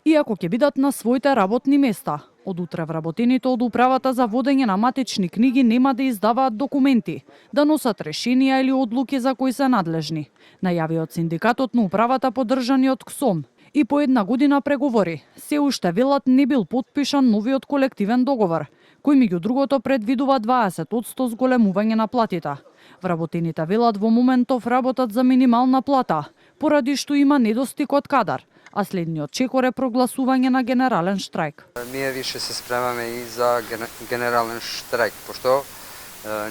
иако ќе бидат на своите работни места. Од утре вработените од управата за водење на матични книги нема да издаваат документи, да носат решенија или одлуки за кои се надлежни, најави од синдикатот на управата поддржани од КСОМ. И по една година преговори, се уште велат не бил потпишан новиот колективен договор, кој меѓу другото предвидува 20% зголемување на платите. Вработените велат во моментов работат за минимална плата, поради што има недостиг од кадар, а следниот чекор е прогласување на генерален штрајк. Ние више се спремаме и за генерален штрајк, пошто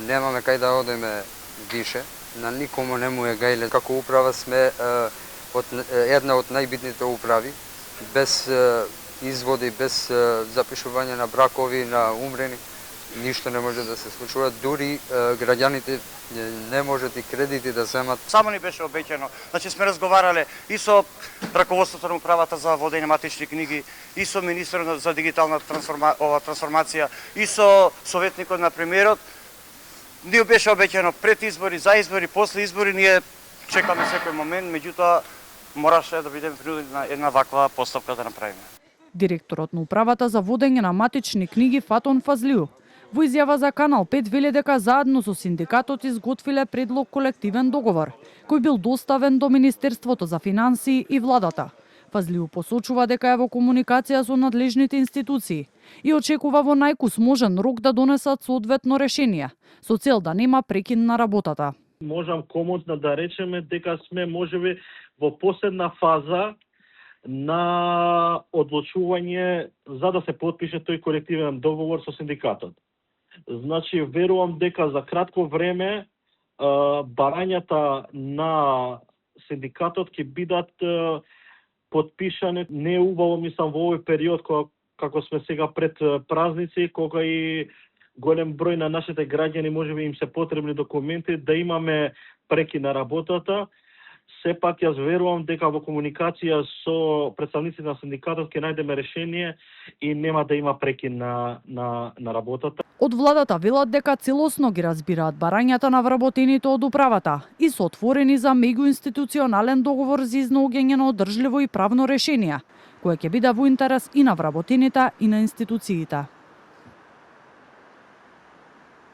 немаме кај да одиме више, на никому не му е гајле. Како управа сме една од најбитните управи, без изводи, без запишување на бракови, на умрени, ништо не може да се случува, дури граѓаните не можат и кредити да земат. Само ни беше обеќано. Значи сме разговарале и со раководството на управата за водење матични книги, и со министерот за дигитална трансформација, и со советникот на премиерот. Ни беше обеќано пред избори, за избори, после избори, ние чекаме секој момент, меѓутоа мораше да бидеме принудени на една ваква постапка да направиме. Директорот на управата за водење на матични книги Фатон Фазлиу во изјава за Канал 5 вели дека заедно со синдикатот изготвиле предлог колективен договор, кој бил доставен до Министерството за финансии и владата. Фазлиу посочува дека е во комуникација со надлежните институции и очекува во најкус можен рок да донесат соодветно решение, со цел да нема прекин на работата. Можам комотно да речеме дека сме можеби во последна фаза на одлучување за да се потпише тој колективен договор со синдикатот. Значи, верувам дека за кратко време барањата на синдикатот ќе бидат потпишани. Не е убаво, мислам, во овој период како сме сега пред празници, кога и голем број на нашите граѓани можеби им се потребни документи, да имаме прекин на работата. Сепак јас верувам дека во комуникација со представниците на синдикатот ќе најдеме решение и нема да има прекин на работата. Од владата велат дека целосно ги разбираат барањата на вработените од управата и се отворени за меѓуинституционален договор за изнаоѓање на одржливо и правно решение, кое ќе биде во интерес и на вработените и на институциите.